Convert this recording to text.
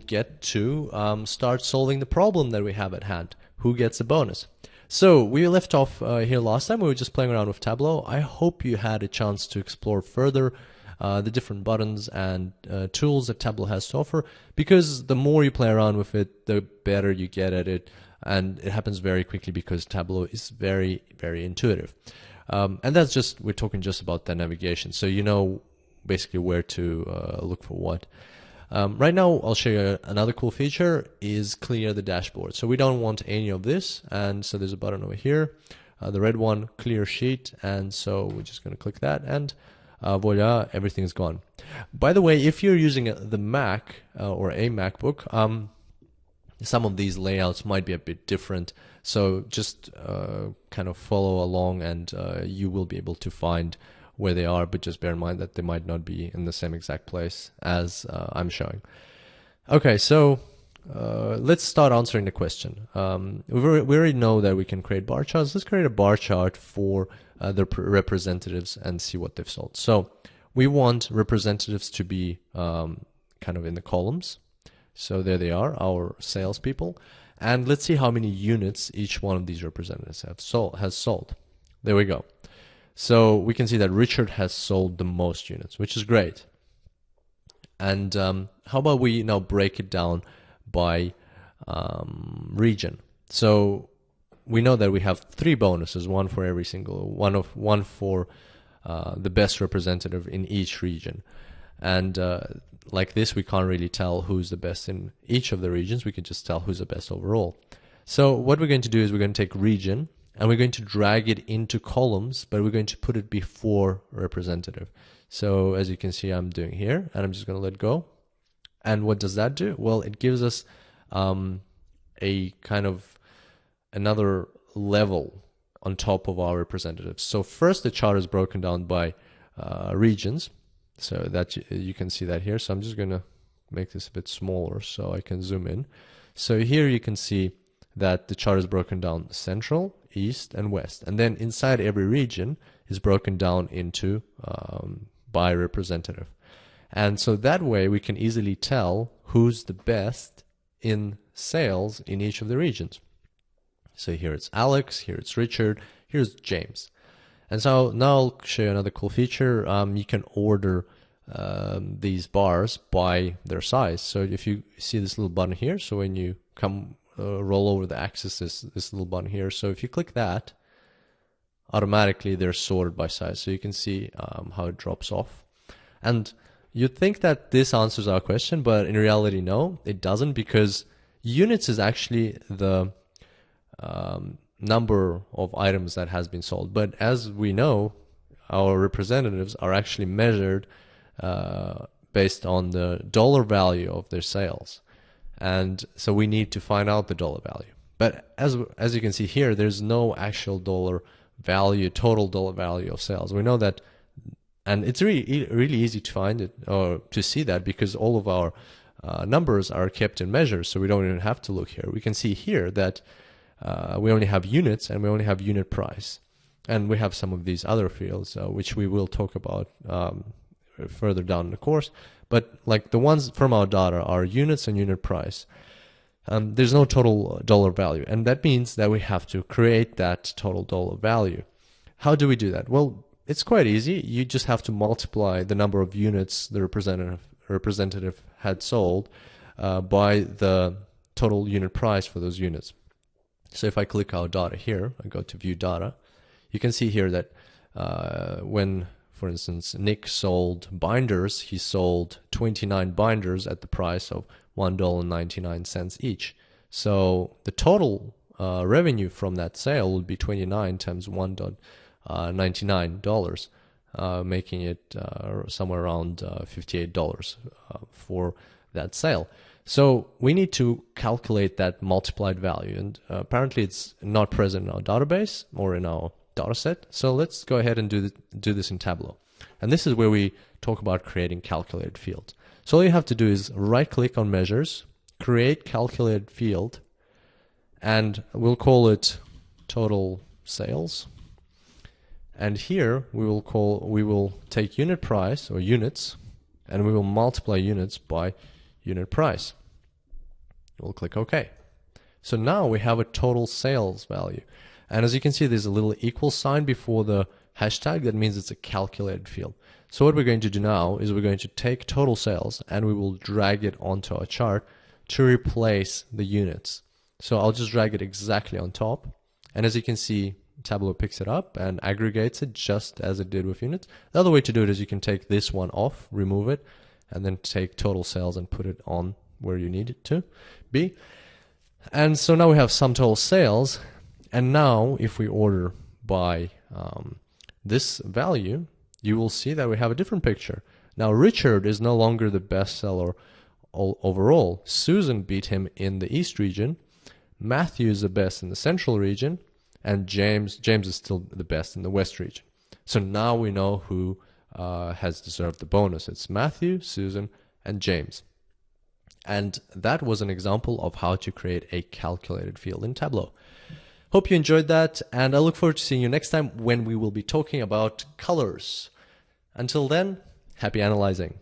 get to start solving the problem that we have at hand. Who gets a bonus? So we left off here last time. We were just playing around with Tableau. I hope you had a chance to explore further the different buttons and tools that Tableau has to offer, because the more you play around with it, the better you get at it, and it happens very quickly because Tableau is very, very intuitive. And that's just, we're talking just about the navigation, so you know basically where to look for what. Right now I'll show you another cool feature is clear the dashboard. So we don't want any of this, and so there's a button over here, the red one, clear sheet, and so we're just going to click that, and voila, everything's gone. By the way, if you're using the Mac or a MacBook, some of these layouts might be a bit different, so just kind of follow along, and you will be able to find where they are, but just bear in mind that they might not be in the same exact place as I'm showing. Okay, so let's start answering the question. We already know that we can create bar charts. Let's create a bar chart for the representatives and see what they've sold. So we want representatives to be kind of in the columns. So there they are, our salespeople. And let's see how many units each one of these representatives has sold. There we go. So we can see that Richard has sold the most units, which is great. And how about we now break it down by region? So we know that we have 3 bonuses, one for every single one for the best representative in each region. And like this, we can't really tell who's the best in each of the regions. We can just tell who's the best overall. So what we're going to do is we're going to take region, and we're going to drag it into columns, but we're going to put it before representative. So as you can see, I'm doing here, and I'm just going to let go. And what does that do? Well, it gives us a kind of another level on top of our representatives. So first, the chart is broken down by regions, so that you can see that here. So I'm just going to make this a bit smaller so I can zoom in. So here you can see that the chart is broken down central, east, and west, and then inside every region is broken down into by representative. And so that way we can easily tell who's the best in sales in each of the regions. So here it's Alex, here it's Richard, here's James. And so now I'll show you another cool feature. You can order these bars by their size. So if you see this little button here, so when you come roll over the axis, this little button here, so if you click that, automatically they're sorted by size. So you can see how it drops off. And you'd think that this answers our question, but in reality, no, it doesn't, because units is actually the number of items that has been sold. But as we know, our representatives are actually measured based on the dollar value of their sales. And so we need to find out the dollar value. But as you can see here, there's no actual dollar value, total dollar value of sales. We know that, and it's really easy to find it or to see that, because all of our numbers are kept in measures, so we don't even have to look here. We can see here that we only have units and we only have unit price, and we have some of these other fields which we will talk about further down in the course. But like the ones from our data are units and unit price. There's no total dollar value, and that means that we have to create that total dollar value. How do we do that? Well, it's quite easy. You just have to multiply the number of units the representative had sold by the total unit price for those units. So if I click our data here, I go to view data, you can see here that when, for instance, Nick sold binders, he sold 29 binders at the price of $1.99 each. So the total revenue from that sale would be 29 times $1.99, making it somewhere around $58 for that sale. So we need to calculate that multiplied value, and apparently it's not present in our database or in our data set. So let's go ahead and do this in Tableau. And this is where we talk about creating calculated fields. So all you have to do is right click on measures, create calculated field, and we'll call it total sales. And here we will take unit price or units, and we will multiply units by unit price. We'll click OK. So now we have a total sales value. And as you can see, there's a little equal sign before the hashtag. That means it's a calculated field. So what we're going to do now is we're going to take total sales and we will drag it onto our chart to replace the units. So I'll just drag it exactly on top. And as you can see, Tableau picks it up and aggregates it just as it did with units. The other way to do it is you can take this one off, remove it, and then take total sales and put it on where you need it to be. And so now we have sum total sales. And now if we order by this value, you will see that we have a different picture. Now Richard is no longer the best seller overall. Susan beat him in the East region. Matthew is the best in the Central region. And James is still the best in the West region. So now we know who has deserved the bonus. It's Matthew, Susan, and James. And that was an example of how to create a calculated field in Tableau. Hope you enjoyed that, and I look forward to seeing you next time when we will be talking about colors. Until then, happy analyzing.